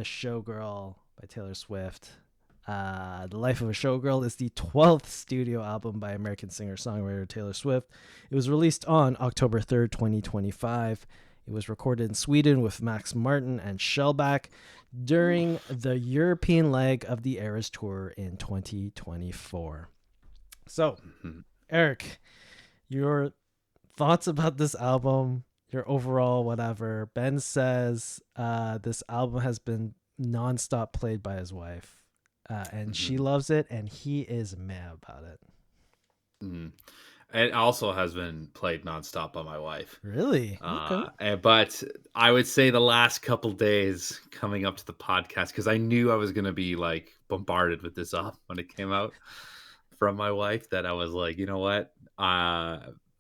A Showgirl by Taylor Swift. The Life of a Showgirl is the 12th studio album by American singer-songwriter Taylor Swift. It was released on October 3rd, 2025. It was recorded in Sweden with Max Martin and Shellback during the European leg of the Eras Tour in 2024. So, Eric, your thoughts about this album, your overall whatever. Ben says this album has been nonstop played by his wife, and she loves it, and he is mad about it. It also has been played nonstop by my wife. Really? Okay. But I would say the last couple days coming up to the podcast, because I knew I was going to be like bombarded with this up when it came out from my wife, that I was like, you know what?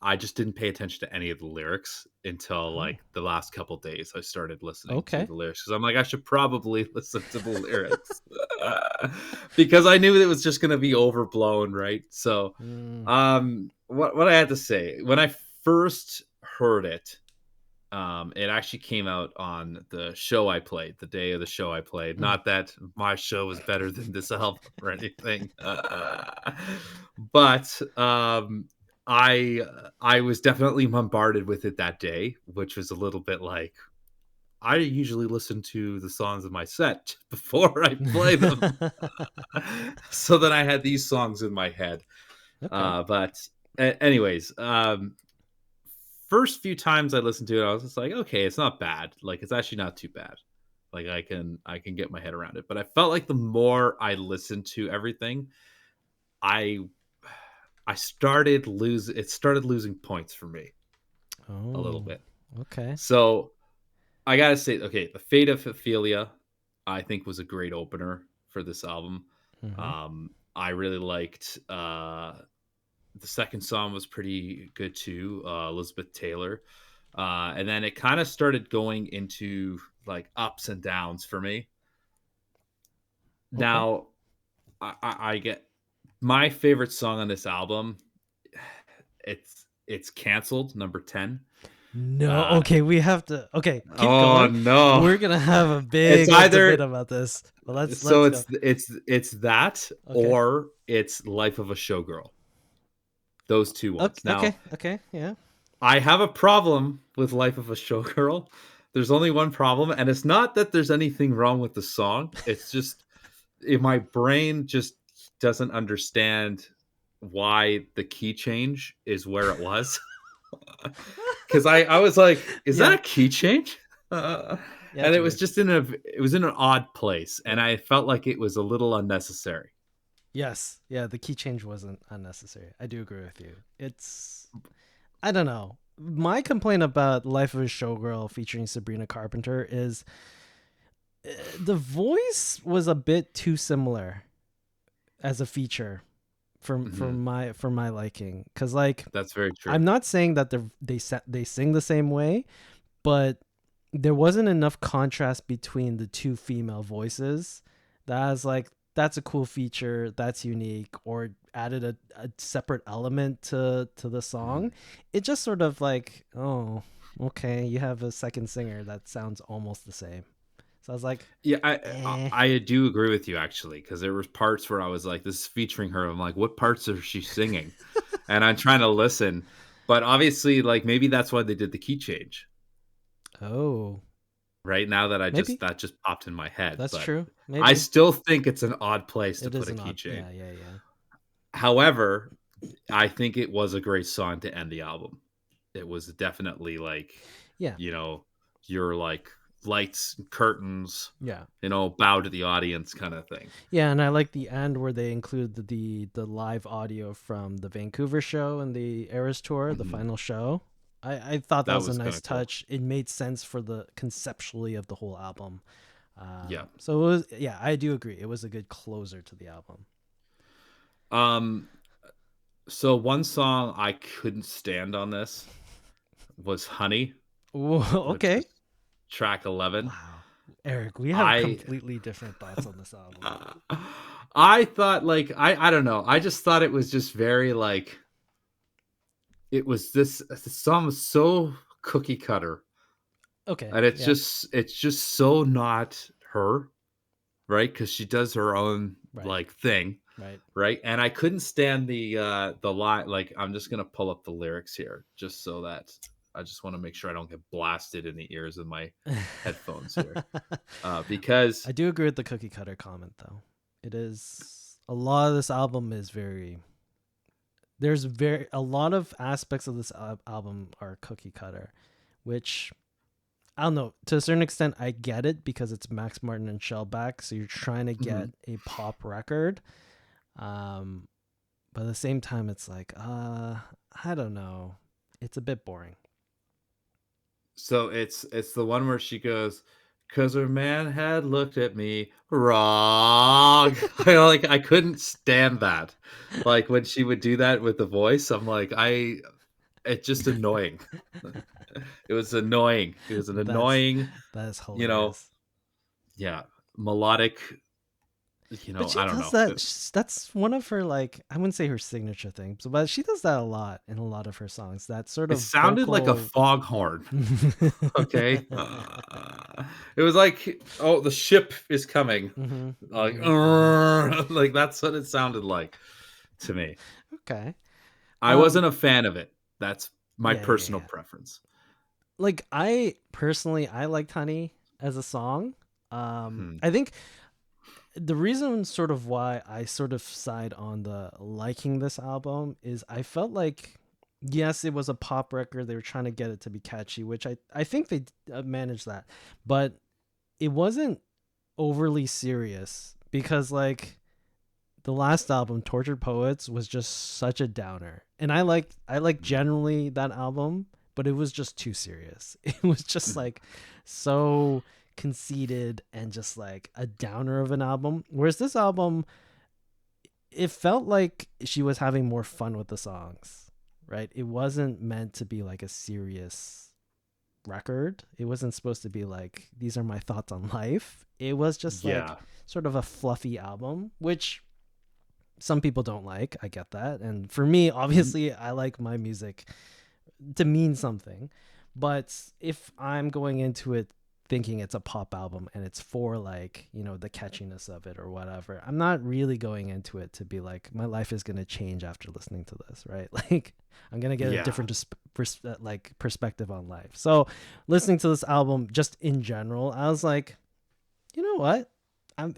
I just didn't pay attention to any of the lyrics until like the last couple days. I started listening to the lyrics because I'm like, I should probably listen to the lyrics because I knew it was just going to be overblown, right? So, what I had to say when I first heard it, it actually came out on the show I played, the day of the show I played. Not that my show was better than this album or anything, but I was definitely bombarded with it that day, which was a little bit like, I usually listen to the songs of my set before I play them, so that I had these songs in my head. But anyways, first few times I listened to it, I was just like, okay, it's not bad. Like, it's actually not too bad. Like, I can get my head around it. But I felt like the more I listened to everything, I started losing points for me a little bit. Okay. So I gotta say, okay, the Fate of Ophelia, I think, was a great opener for this album. I really liked the second song was pretty good too, Elizabeth Taylor. And then it kind of started going into like ups and downs for me. Now, I get my favorite song on this album. It's Canceled, number 10. No, okay, we have to. Okay, keep Oh going. no, We're gonna have a it's big either debate about this. But let's so go. it's that, Okay. or it's Life of a Showgirl. Those two ones. Now, Okay, yeah. I have a problem with Life of a Showgirl. There's only one problem, and it's not that there's anything wrong with the song. It's just my brain just doesn't understand why the key change is where it was. Because I was like, is that a key change? And it was just in an odd place, and I felt like it was a little unnecessary. Yes, yeah, the key change wasn't unnecessary. I do agree with you. I don't know. My complaint about Life of a Showgirl featuring Sabrina Carpenter is the voice was a bit too similar as a feature for my liking. Because like, that's very true. I'm not saying that they sing the same way, but there wasn't enough contrast between the two female voices that I was like, that's a cool feature, that's unique, or added a separate element to the song. It just sort of like, oh, okay, you have a second singer that sounds almost the same. So I was like, yeah, I do agree with you, actually, because there was parts where I was like, this is featuring her. I'm like, what parts is she singing? And I'm trying to listen, but obviously, like, maybe that's why they did the key change. Oh, Right now that maybe that just popped in my head. that's But true. Maybe I still think it's an odd place to it put is a an key odd. change. Yeah. However, I think it was a great song to end the album. It was definitely like, Yeah. you're like lights and curtains, Yeah. Bow to the audience kind of thing. Yeah, and I like the end where they include the live audio from the Vancouver show and the Eras tour, the final show. I thought that That was a was nice kinda cool. touch. It made sense for the conceptually of the whole album. Yeah. So it was, yeah, I do agree. It was a good closer to the album. So one song I couldn't stand on this was Honey, Ooh, which okay. is track 11. Wow. Eric, we have I completely different thoughts on this album. I thought, like, I don't know. I just thought it was just very like, it was the song was so cookie cutter. Okay. And it's just so not her, right? Because she does her own Right. like thing, Right. right? And I couldn't stand the line. Like, I'm just gonna pull up the lyrics here, just so that I just want to make sure I don't get blasted in the ears of my headphones here, because I do agree with the cookie cutter comment though. It is a lot of this album is very there's very a lot of aspects of this album are cookie cutter, which I don't know, to a certain extent I get it because it's Max Martin and Shellback, so you're trying to get Mhm. a pop record. Um but at the same time it's like I don't know. It's a bit boring. So it's the one where she goes, "'Cause her man had looked at me wrong." I couldn't stand that. Like, when she would do that with the voice, I'm like, it's just annoying. It was annoying. It was an That's annoying, that is you know hilarious. yeah, melodic, But she I don't does know. that. That's one of her, like, I wouldn't say her signature things, but she does that a lot in a lot of her songs. That sort It of sounded like a vocal. foghorn, okay? It was like, "Oh, the ship is coming." Hmm. Like, Hmm. Hmm. like, that's what it sounded like to me. Okay. I Um. wasn't a fan of it. That's my Yeah. Yeah. personal Yeah. preference. Like, I personally, I liked Honey as a song. Hmm. I think the reason sort of why I sort of side on the liking this album is I felt like yes, it was a pop record. They were trying to get it to be catchy, which I think they managed that, but it wasn't overly serious because like the last album, Tortured Poets, was just such a downer, and I like Mhm. generally that album, but it was just too serious. It was just Mhm. like so conceited and just like a downer of an album. Whereas this album, it felt like she was having more fun with the songs, right? It wasn't meant to be like a serious record. It wasn't supposed to be like, these are my thoughts on life. It was just like Yeah. sort of a fluffy album, which some people don't like. I get that. And for me, Mhm. obviously, I like my music to mean something. But if I'm going into it thinking it's a pop album and it's for like, the catchiness of it or whatever, I'm not really going into it to be like, my life is going to change after listening to this, right? Like, I'm going to get a Yeah. different like perspective on life. So listening to this album just in general, I was like, you know what? I'm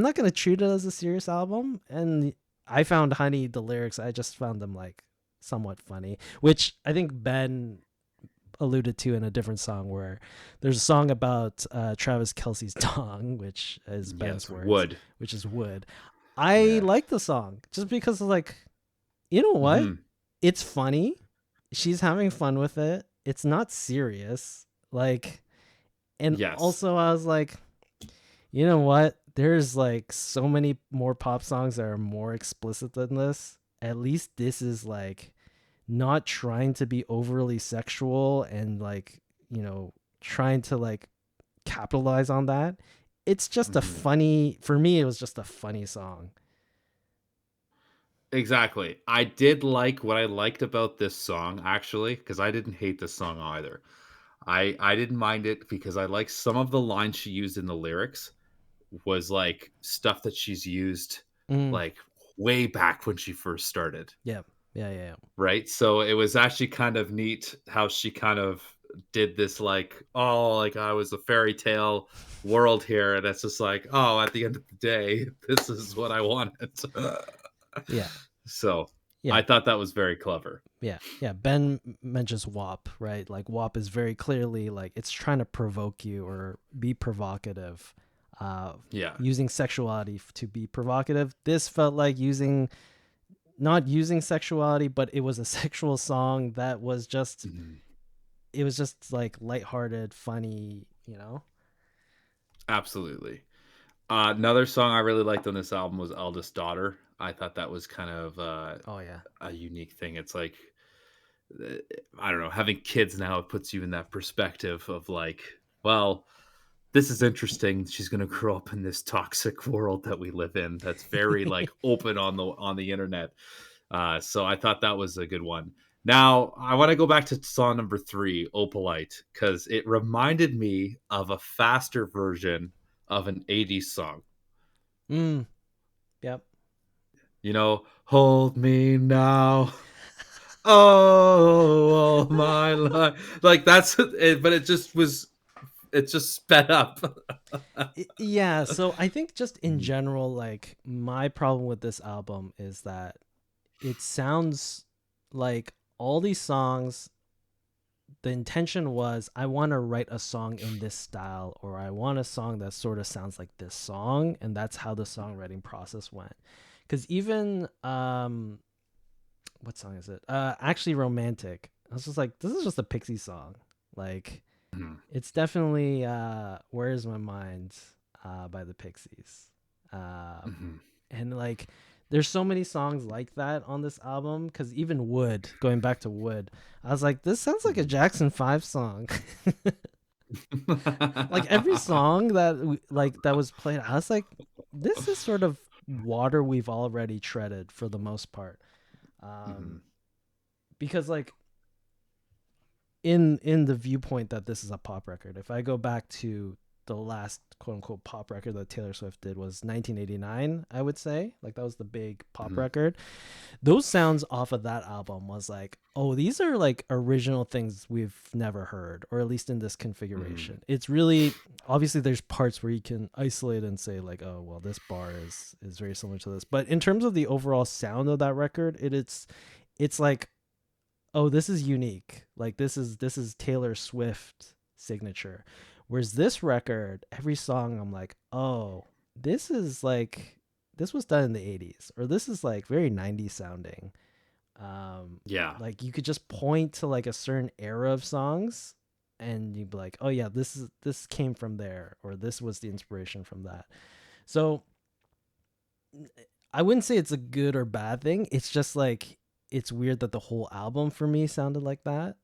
not gonna treat it as a serious album. And I found Honey, the lyrics, I just found them like somewhat funny, which I think Ben alluded to in a different song where there's a song about Travis Kelsey's dong, which is Ben's Yes, words, wood. which is wood. I Yeah. like the song just because like, you know what? Mhm. It's funny. She's having fun with it. It's not serious. Like, and Yes. also I was like, you know what? There's like so many more pop songs that are more explicit than this. At least this is like not trying to be overly sexual and like, trying to like capitalize on that. It's just a Mhm. funny, for me, it was just a funny song. Exactly. I did like what I liked about this song, actually, because I didn't hate this song either. I didn't mind it because I like some of the lines she used in the lyrics was like stuff that she's used Mm, like way back when she first started, yeah. Yeah. Yeah. right? So it was actually kind of neat how she kind of did this like, oh, like I was a fairy tale world here, and it's just like, oh, at the end of the day, this is what I wanted. Yeah. So Yeah. I thought that was very clever. Yeah. Yeah. Ben mentions WAP, right? Like WAP is very clearly like it's trying to provoke you or be provocative, uh, Yeah. using sexuality to be provocative. This felt like not using sexuality, but it was a sexual song that was just, Mhm. it was just like lighthearted, funny. Absolutely. Another song I really liked on this album was Eldest Daughter. I thought that was kind of Oh, yeah. a unique thing. It's like, uh, I don't know, having kids now, it puts you in that perspective of like, well, this is interesting. She's going to grow up in this toxic world that we live in that's very like open on the internet. So I thought that was a good one. Now I want to go back to song number 3, Opalite, because it reminded me of a faster version of an 80s song. Yep. You know, hold me now. Oh, all my life. Like that's it, but it just sped up. Yeah, so I think just in general, like my problem with this album is that it sounds like all these songs, the intention was I want to write a song in this style, or I want a song that sort of sounds like this song, and that's how the songwriting process went. Because even what song is it? Actually Romantic. I was just like, this is just a Pixie song. Like it's definitely Where's My Mind by the Pixies. And like there's so many songs like that on this album, because even Wood, going back to Wood, I was like, this sounds like a Jackson 5 song. Like every song that was played, I was like, this is sort of water we've already treaded for the most part. Because like in the viewpoint that this is a pop record, if I go back to the last quote unquote pop record that Taylor Swift did was 1989, I would say, like that was the big pop record. Those sounds off of that album was like, oh, these are like original things we've never heard, or at least in this configuration. It's really, obviously there's parts where you can isolate and say like, oh well, this bar is very similar to this, but in terms of the overall sound of that record, it's like, oh, this is unique. Like this is Taylor Swift signature. Whereas this record, every song I'm like, oh, this is like, this was done in the 80s, or this is like very 90s sounding. Yeah. Like you could just point to like a certain era of songs and you'd be like, oh yeah, this came from there, or this was the inspiration from that. So I wouldn't say it's a good or bad thing. It's just like, it's weird that the whole album for me sounded like that.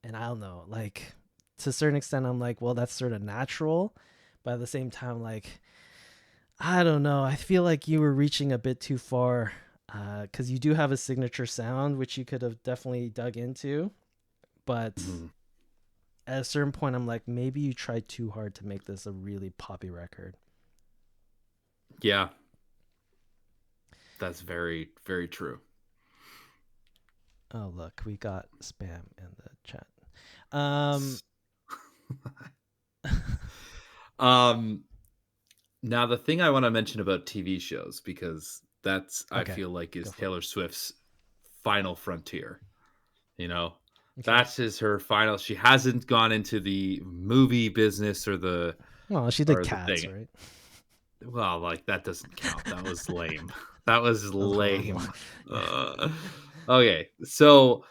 And I don't know, like to a certain extent, I'm like, well, that's sort of natural. But at the same time, like, I don't know. I feel like you were reaching a bit too far, because you do have a signature sound, which you could have definitely dug into. But at a certain point, I'm like, maybe you tried too hard to make this a really poppy record. Yeah. That's very, very true. Oh, look, we got spam in the chat. Now the thing I want to mention about TV shows, because that's I Okay, feel like is go for Taylor Swift's final frontier. You know, Okay. that is her final. She hasn't gone into the movie business or the Well, she did Cats, thing. right? Well, like that doesn't count. That was lame. That was lame. Okay, so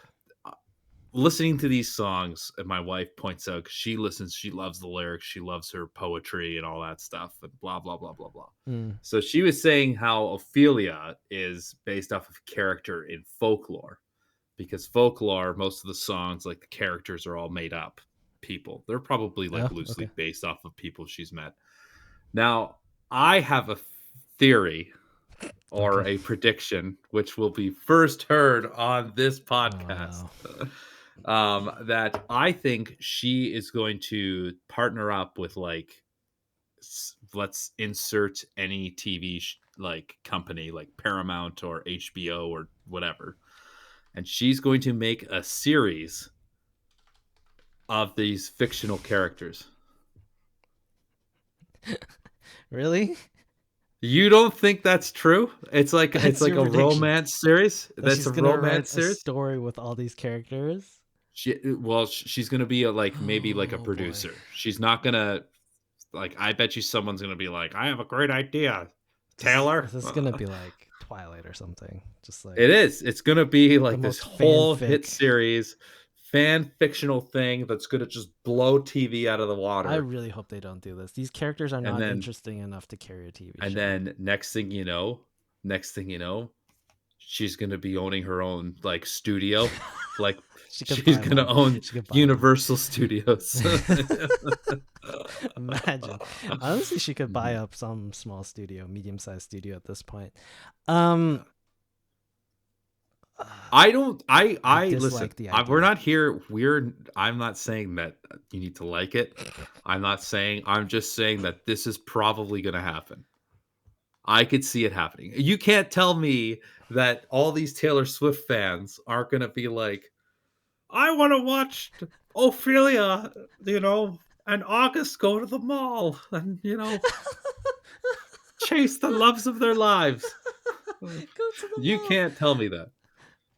listening to these songs, and my wife points out, 'cause she listens, she loves the lyrics, she loves her poetry and all that stuff, and blah blah blah blah blah. So she was saying how Ophelia is based off of character in folklore, because folklore, most of the songs, like the characters are all made up people. They're probably like loosely based off of people she's met. Now, I have a theory or a prediction, which will be first heard on this podcast. That I think she is going to partner up with, like, let's insert any TV like company like Paramount or HBO or whatever, and she's going to make a series of these fictional characters. Really? You don't think that's true? It's like That's a prediction. romance series. That's she's a gonna romance write a series. story with all these characters. She's gonna be maybe like a Oh boy. producer. She's not gonna, like, I bet you someone's gonna be like, I have a great idea, Taylor. This is gonna be like Twilight or something. Just like It is. It's gonna be like this most whole hit fanfic. series, fan fictional thing that's gonna just blow TV out of the water. I really hope they don't do this. These characters are not interesting enough to carry a TV show. And then next thing you know, she's gonna be owning her own like studio. Like she's gonna own Universal Studios. Imagine. Honestly, she could buy up some small studio, medium-sized studio at this point. I don't. I I listen. dislike the We're idea. not here. I'm not saying that you need to like it. I'm not saying. I'm just saying that this is probably going to happen. I could see it happening. You can't tell me that all these Taylor Swift fans aren't going to be like, I want to watch Ophelia, and August go to the mall and chase the loves of their lives. Go to the You mall. can't tell me that.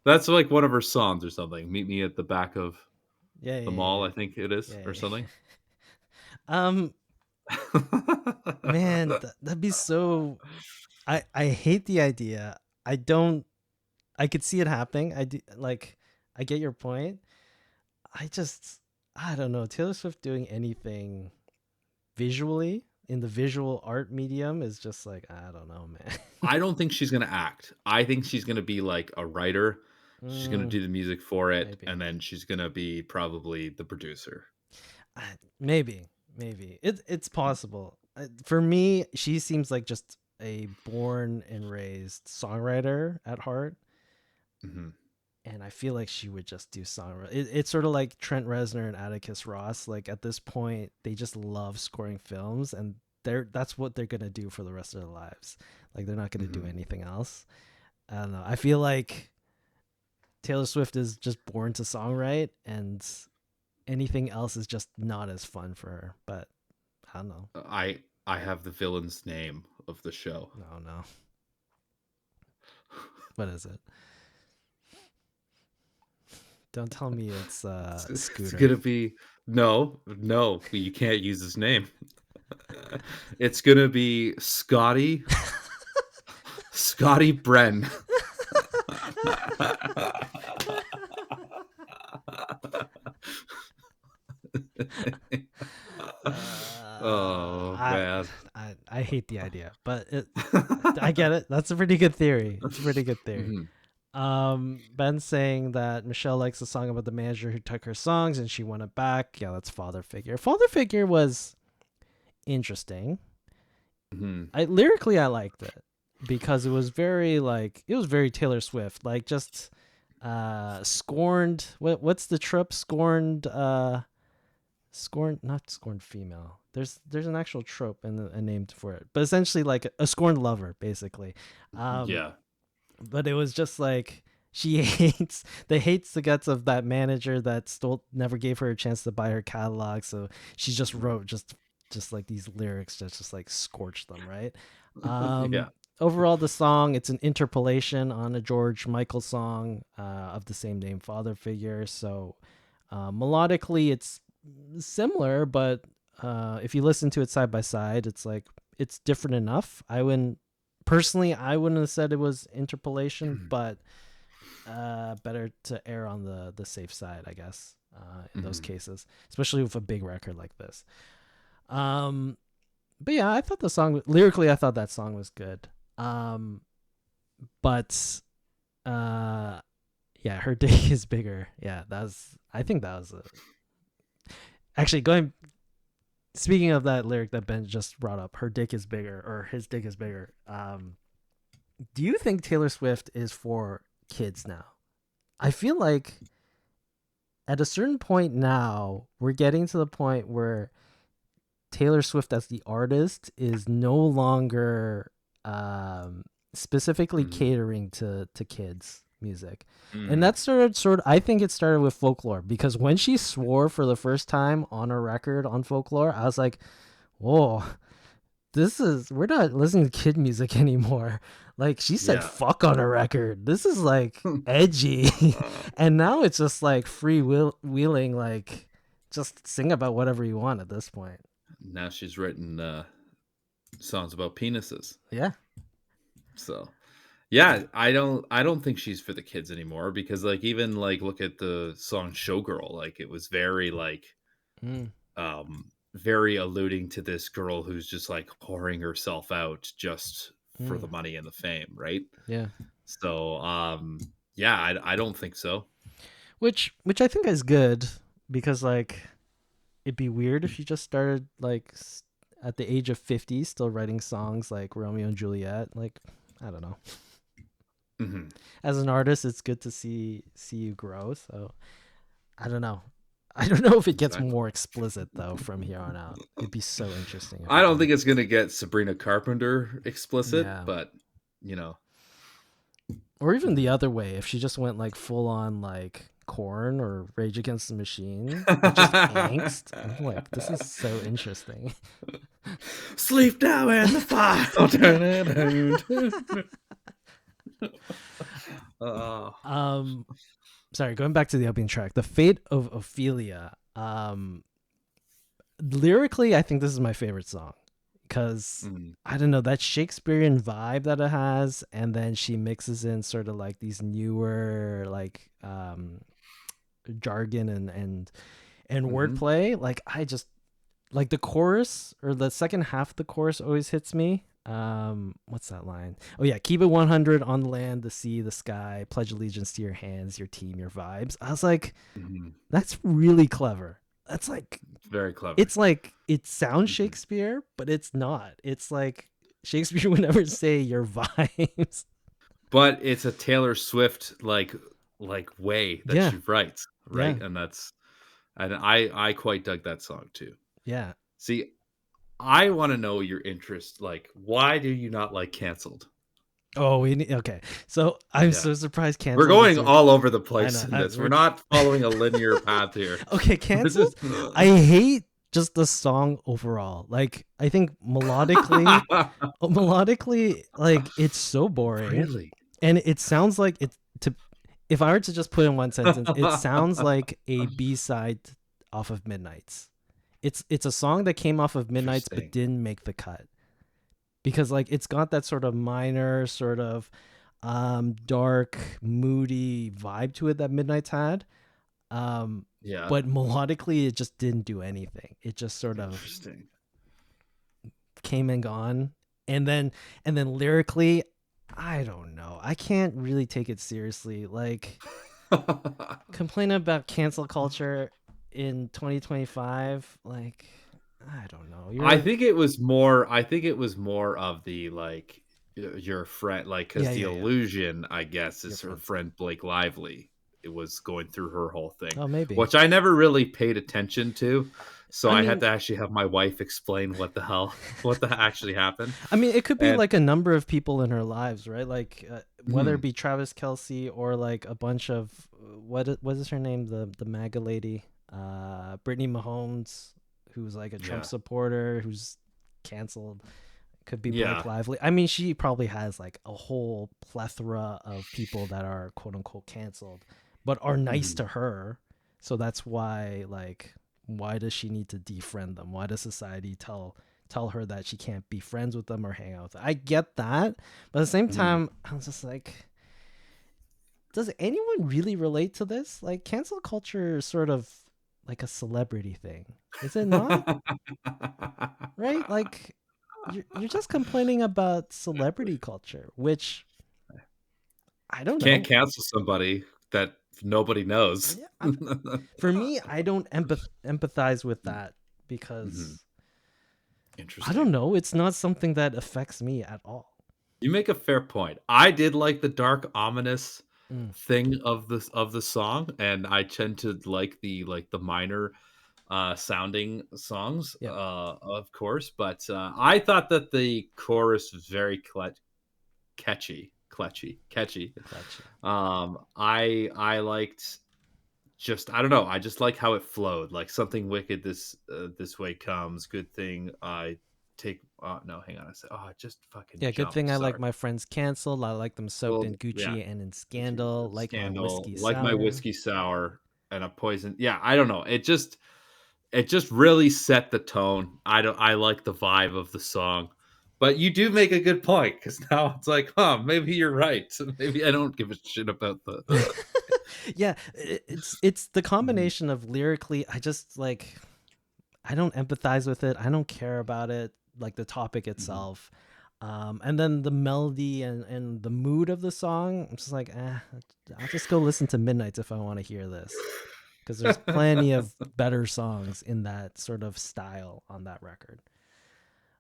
That's like one of her songs or something. Meet me at the back of Yeah, the yeah, mall, yeah, I think it is, yeah, or yeah. something. Um, man, that'd be so. I hate the idea. I don't. I could see it happening. I do, like. I get your point. I don't know. Taylor Swift doing anything visually in the visual art medium is just like, I don't know, man. I don't think she's gonna act. I think she's gonna be like a writer. She's gonna Mm, do the music for it, maybe. and then she's gonna be probably the producer. Maybe it's possible. For me, she seems like just a born and raised songwriter at heart, Mhm. and I feel like she would just do songwriting. It's sort of like Trent Reznor and Atticus Ross. Like at this point, they just love scoring films, and that's what they're gonna do for the rest of their lives. Like they're not gonna do Mhm. anything else. I don't know. I feel like Taylor Swift is just born to songwrite, and anything else is just not as fun for her. But I don't know. I have the villain's name of the show. No, no. What is it? Don't tell me it's It's Scooter. gonna be no, no, you can't use his name. It's gonna be Scotty Bren. Oh, I, man. I hate the idea, but I get it. That's a pretty good theory. It's a pretty good theory. Mhm, Ben saying that Michelle likes the song about the manager who took her songs and she won it back. Yeah, that's Father Figure. Father Figure was interesting. mhm, I lyrically I liked it because it was very Taylor Swift, like just scorned. What's the trope? Scorned, not scorned female. There's an actual trope and a name for it, but essentially like a scorned lover, basically. Um, yeah, but it was just like she hates the guts of that manager that never gave her a chance to buy her catalog, so she just wrote just like these lyrics that just like scorched them, right? yeah, Overall, the song, it's an interpolation on a George Michael song of the same name, Father Figure. So melodically it's similar, but if you listen to it side by side, it's like it's different enough. I wouldn't have said it was interpolation, but better to err on the safe side, I guess, in those mhm. cases, especially with a big record like this. Um, but yeah, I thought the song lyrically, I thought that song was good. But yeah, her dick is bigger. Yeah, I think that was actually going. Speaking of that lyric that Ben just brought up, her dick is bigger, or his dick is bigger. Do you think Taylor Swift is for kids now? I feel like at a certain point now, we're getting to the point where Taylor Swift as the artist is no longer specifically Mhm, catering to kids music. And mm, that started I think it started with Folklore, because when she swore for the first time on a record on Folklore, I was like, whoa, we're not listening to kid music anymore. Like she said yeah. fuck on a record. This is like edgy. And now it's just like wheeling, like just sing about whatever you want at this point. Now she's written, songs about penises. Yeah. So, yeah, I don't think she's for the kids anymore because, like, even, like, look at the song "Showgirl," like, it was very, like, Mm, very alluding to this girl who's just, like, whoring herself out just for the mm, money and the fame, right? yeah. So, yeah, I don't think so. Which I think is good, because like it'd be weird if you just started like at the age of 50 still writing songs like Romeo and Juliet. Like I don't know. Mhm. As an artist, it's good to see you grow. So I don't know. I don't know if it gets Exactly. more explicit though from here on out. It'd be so interesting if I it don't did. think it's gonna get Sabrina Carpenter explicit, Yeah. but you know, Or even the other way, if she just went like full on like Corn or Rage Against the Machine, but just angst. I'm like, this is so interesting. sleep now in the fire. Oh, um, sorry, going back to the opening track, "The Fate of Ophelia." Lyrically, I think this is my favorite song because mhm, I don't know that Shakespearean vibe that it has, and then she mixes in sort of like these newer like jargon and mhm. wordplay. Like I just like the chorus or the second half of the chorus always hits me. What's that line? Oh yeah, keep it 100 on the land, the sea, the sky, pledge allegiance to your hands, your team, your vibes. I was like, Mhm. that's really clever. That's like Very clever. it's like it sounds Mhm. Shakespeare, but it's not. It's like Shakespeare would never say your vibes. But it's a Taylor Swift way that Yeah, she writes, yeah, right? And I quite dug that song too. yeah. See, I want to know your interest. Like, why do you not like Canceled? Oh, we need, okay. So I'm Yeah. so surprised We're canceled is going your. all over the I place know. in this. We're We're not following a linear path here. okay. We're Canceled. just I hate just the song overall. Like I think melodically, like it's so boring, really. and it sounds like it's to. If I were to just put in one sentence, it sounds like a B side off of Midnight's. It's a song that came off of Midnight's but Interesting. didn't make the cut because like it's got that sort of minor sort of dark moody vibe to it that Midnight's had, um Yeah. but melodically it just didn't do anything. It just sort of Interesting. came and gone. And then lyrically, I don't know, I can't really take it seriously. Like complaining about cancel culture in 2025, like I don't know, I you're think it was more I think it was more of the, like, your friend like because yeah, the yeah, yeah, illusion, I guess, your is her friends. friend Blake Lively. It was going through her whole thing, Oh, maybe. which I never really paid attention to, so I I had mean, to actually have my wife explain what the hell what the actually happened, it could be and like a number of people in her lives, right? Like whether it mhm, be Travis Kelsey or like a bunch of what is her name, the MAGA lady, Brittany Mahomes, who's like a Trump yeah, supporter who's canceled. Could be Blake yeah, Lively. I mean, she probably has like a whole plethora of people that are quote unquote canceled, but are nice mhm, to her. So that's why, like, why does she need to defriend them? Why does society tell her that she can't be friends with them or hang out with them? I get that, but at the same mhm. time, I was just like, does anyone really relate to this? Like, cancel culture is sort of like a celebrity thing, is it not? Right? Like, you're just complaining about celebrity culture, which I don't Can't know. cancel somebody that nobody knows. Yeah, for me, I don't empathize with that Mhm. because I don't Interesting. know. It's not something that affects me at all. You make a fair point. I did like the dark, ominous Mm, thing of the song, and I tend to like the minor sounding songs, yep. of course. But I thought that the chorus was very catchy. Clutchy. I liked just I don't know. I just like how it flowed. Like something wicked this way comes. Good thing I take. No, hang on. I said, oh, it just fucking Yeah, good thing jumped. I like Sorry. my friends canceled. I like them soaked Well, in yeah, Gucci and in Gucci, scandal. Like my Scandal, whiskey like my sour. whiskey sour and a poison. Yeah, I don't know. It just really set the tone. I like the vibe of the song. But you do make a good point because now it's like, huh, maybe you're right. Maybe I don't give a shit about the. Yeah, it's the Mhm, combination of lyrically. I just like I don't empathize with it. I don't care about it, like the topic mhm. itself. And then the melody and the mood of the song, I'm just like, I'll just go listen to Midnights if I want to hear this. Because there's plenty of better songs in that sort of style on that record.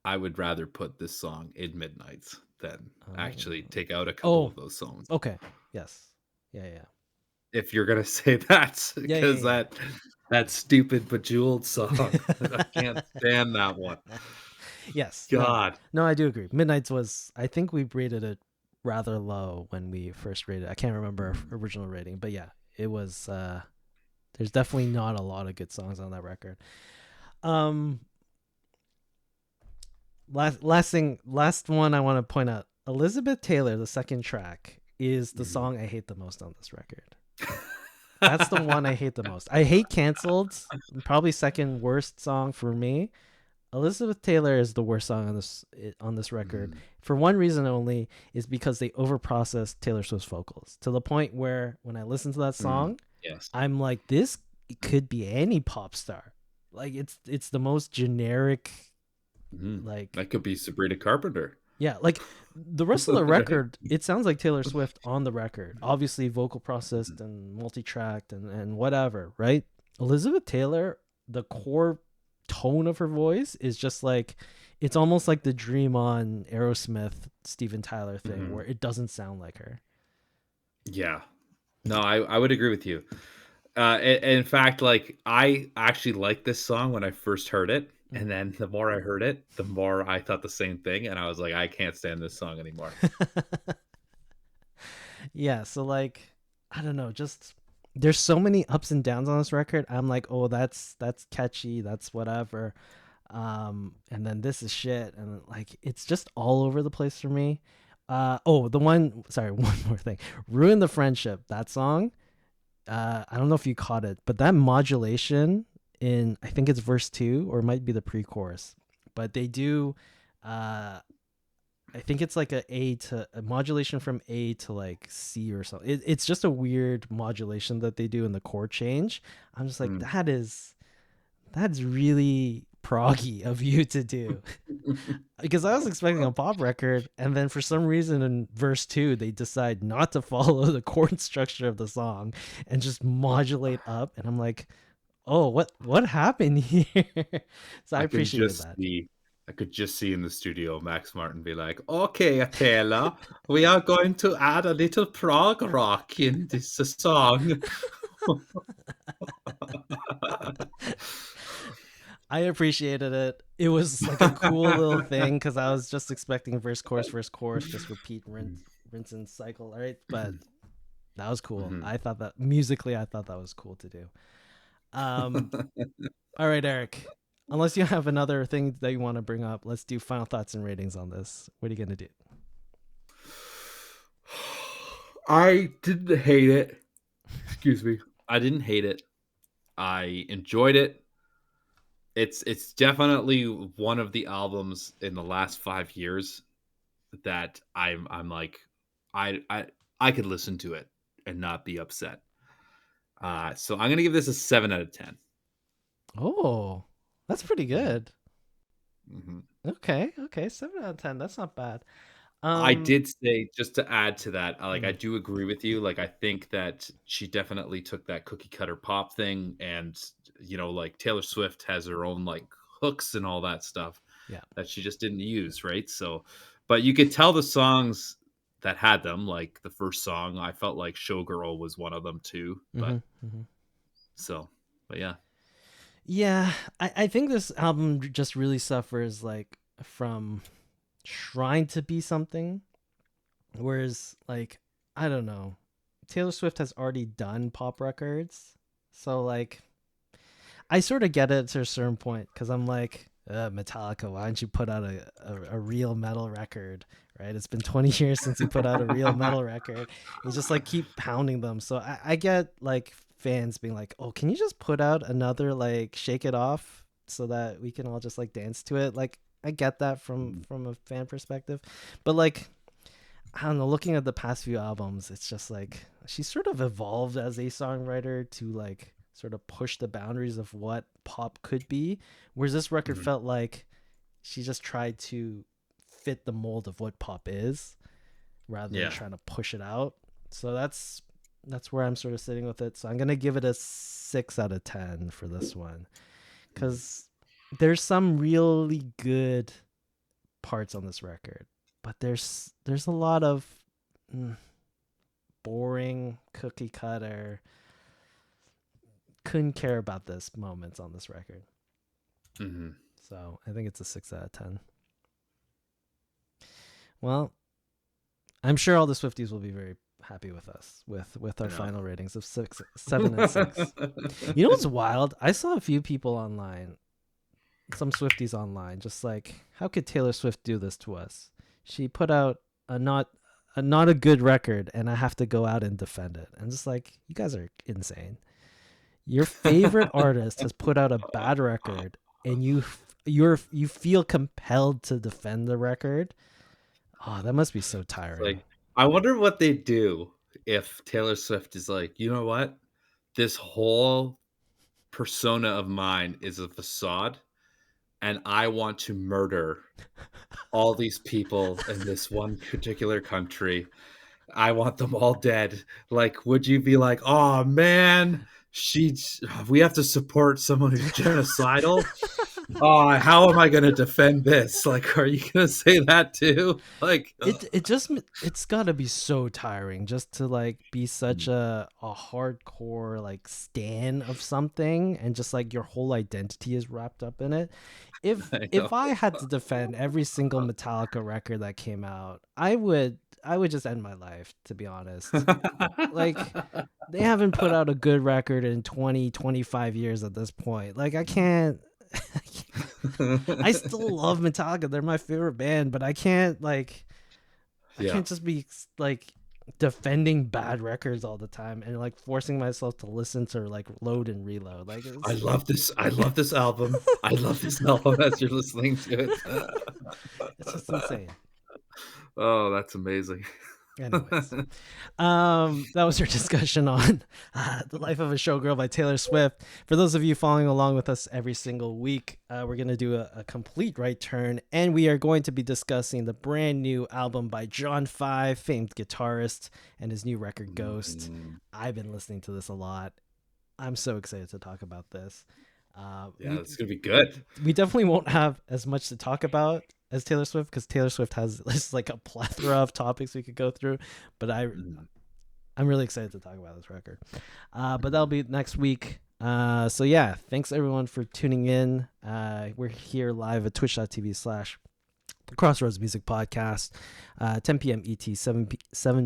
I would rather put this song in Midnights. then actually Oh. take out a couple Oh, of those songs. okay. Yes. Yeah, yeah. If you're gonna say that, Yeah, yeah, because yeah. that stupid Bejeweled song, I can't stand that one. Yes. No. God. No, I do agree. Midnight's was, I think we rated it rather low when we first rated it. I can't remember our original rating, but yeah, it was there's definitely not a lot of good songs on that record. Um last one I want to point out. Elizabeth Taylor, the second track, is the Mhm. song I hate the most on this record. That's the one I hate the most. I hate Canceled, probably second worst song for me. Elizabeth Taylor is the worst song on this record Mhm. for one reason only, is because they overprocessed Taylor Swift's vocals to the point where when I listen to that Mm. song, Yes. I'm like, this could be any pop star. Like it's the most generic, Mhm. like, That could be Sabrina Carpenter. yeah, like the rest of the Right? record, it sounds like Taylor Swift on the record. Obviously vocal Mhm. processed and multi-tracked and whatever, right? Elizabeth Taylor, the core tone of her voice is just like, it's almost like the Dream On Aerosmith Steven Tyler thing Mhm. where it doesn't sound like her. Yeah. No, I would agree with you. In fact, like, I actually liked this song when I first heard it, and Mhm. then the more I heard it, the more I thought the same thing, and I was like, "I can't stand this song anymore." Yeah, so like, I don't know, just there's so many ups and downs on this record. I'm like, oh, that's catchy, that's whatever. And then this is shit, and like it's just all over the place for me. Oh, the one, sorry, one more thing. Ruin the Friendship, that song. I don't know if you caught it, but that modulation in, I think it's verse 2 or it might be the pre-chorus. But they do uh I think it's like a modulation from A to like C or something. It's just a weird modulation that they do in the chord change. I'm just like, Mm. that's really proggy of you to do. Because I was expecting a pop record, and then for some reason in verse 2 they decide not to follow the chord structure of the song and just modulate up, and I'm like, oh, what happened here? So I I can appreciated just that. see I could just see in the studio Max Martin be like, "Okay, Taylor, we are going to add a little prog rock in this song." I appreciated it. It was like a cool little thing because I was just expecting verse chorus, just repeat, rinse and cycle. All right, but that was cool. Mhm. I thought that musically, I thought that was cool to do. Um, all right, Eric. Unless you have another thing that you want to bring up, let's do final thoughts and ratings on this. What are you gonna do? I didn't hate it. Excuse me. I didn't hate it. I enjoyed it. It's definitely one of the albums in the last 5 years that I'm like, I I I could listen to it and not be upset. So I'm gonna give this a 7 out of 10. Oh, that's pretty Mhm, good. mhm. Okay, okay, 7 out of 10. That's not bad. I Um, did say, just to add to that, I mm, do agree with you. Like, I think that she definitely took that cookie cutter pop thing, and like Taylor Swift has her own like hooks and all that stuff yeah. that she just didn't use, right? So, but you could tell the songs that had them, like the first song, I felt like Showgirl was one of them too. Mm-hmm, mm-hmm. So, but yeah. Yeah, I think this album just really suffers like from trying to be something, whereas like, I don't know, Taylor Swift has already done pop records, so like I sort of get it to a certain point because I'm like, Metallica, why don't you put out a real metal record? Right? It's been 20 years since you put out a real metal record. You just like keep pounding them. So I get like fans being like, oh, can you just put out another like Shake It Off so that we can all just like dance to it? Like I get that from a fan perspective, but like, I don't know, looking at the past few albums, it's just like she's sort of evolved as a songwriter to like sort of push the boundaries of what pop could be. Whereas this record Mhm. felt like she just tried to fit the mold of what pop is rather than Yeah. trying to push it out. So that's where I'm sort of sitting with it. So I'm gonna give it a 6 out of 10 for this one. Cause there's some really good parts on this record. but there's a lot of boring cookie cutter. Couldn't care about this moments on this record. Mm-hmm. So I think it's a 6 out of 10. Well, I'm sure all the Swifties will be very happy with us with our final ratings of 6, 7, and 6. You know what's wild? I saw a few people online, some Swifties online, just like, how could Taylor Swift do this to us? She put out a not a good record, and I have to go out and defend it. And just like, you guys are insane. Your favorite artist has put out a bad record, and you feel compelled to defend the record. Oh, that must be so tiring. Like, I wonder what they do if Taylor Swift is like, you know what? This whole persona of mine is a facade, and I want to murder all these people in this one particular country. I want them all dead. Like, would you be like, oh man, we have to support someone who's genocidal? Oh, how am I going to defend this? Like, are you going to say that too? Like, it's got to be so tiring just to like be such a hardcore like stan of something, and just like your whole identity is wrapped up in it. If I had to defend every single Metallica record that came out, I would just end my life, to be honest. Like, they haven't put out a good record in 20-25 years at this point. Like, I can't. I still love Metallica. They're my favorite band, but I can't can't just be like defending bad records all the time and like forcing myself to listen to like load and reload. Like, I love this album. I love this album as you're listening to it. It's just insane. Oh, that's amazing. Anyways, that was our discussion on The Life of a Showgirl by Taylor Swift. For those of you following along with us every single week, we're going to do a complete right turn, and we are going to be discussing the brand new album by John 5, famed guitarist, and his new record, Ghost. I've been listening to this a lot. I'm so excited to talk about this. It's going to be good. We definitely won't have as much to talk about as Taylor Swift, because Taylor Swift has just like a plethora of topics we could go through, but I'm really excited to talk about this record. But that'll be next week. So yeah, thanks everyone for tuning in. We're here live at twitch.tv/Crossroads Music Podcast, 10 p.m. ET, 7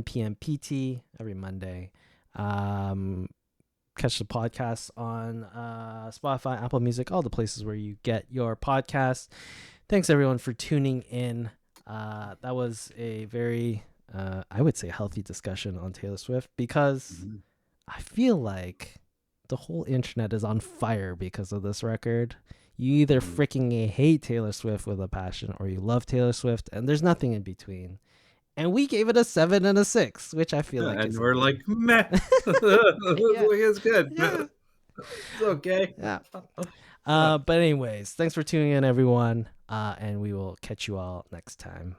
p.m. PT every Monday. Catch the podcast on Spotify, Apple Music, all the places where you get your podcasts. Thanks everyone for tuning in. That was a very, I would say, healthy discussion on Taylor Swift, because I feel like the whole internet is on fire because of this record. You either freaking hate Taylor Swift with a passion, or you love Taylor Swift, and there's nothing in between. And we gave it a 7 and a 6, which I feel like and we're like, meh. It's good. Yeah. It's okay. Yeah. But anyways, thanks for tuning in, everyone. And we will catch you all next time.